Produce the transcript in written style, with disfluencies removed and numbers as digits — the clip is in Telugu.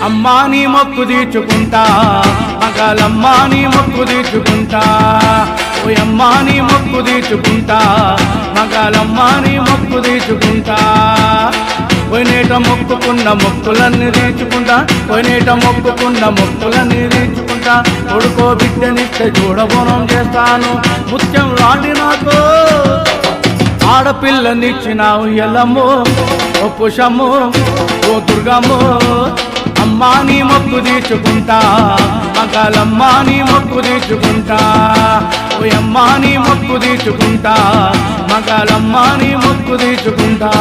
అమ్మా నీ మొక్కు తీర్చుకుంటా మగాలమ్మా నీ మొక్కు తీర్చుకుంటా ఓయమ్మా నీ మొక్కు తీర్చుకుంటా మగాలమ్మా నీ మొక్కు తీర్చుకుంటా పోయినేట మొక్కుకున్న మొక్కులన్నీ తీర్చుకుంటా పోయినేట మొక్కుకున్న మొక్కులన్నీ తీర్చుకుంటా కొడుకో బిడ్డనిస్తే చూడబోనం చేస్తాను ముత్యం లాంటి నాకు ఆడపిల్లనిచ్చినావు ఎల్లమ్మో ఓ పుషమ్మో ఓ దుర్గమ్మో అమ్మా నీ మొక్కు తీర్చుకుంటా మగాలమ్మా నీ మొక్కు తీర్చుకుంటా ఓయమ్మా నీ మొక్కు తీర్చుకుంటా మగాలమ్మా నీ మొక్కు తీర్చుకుంటా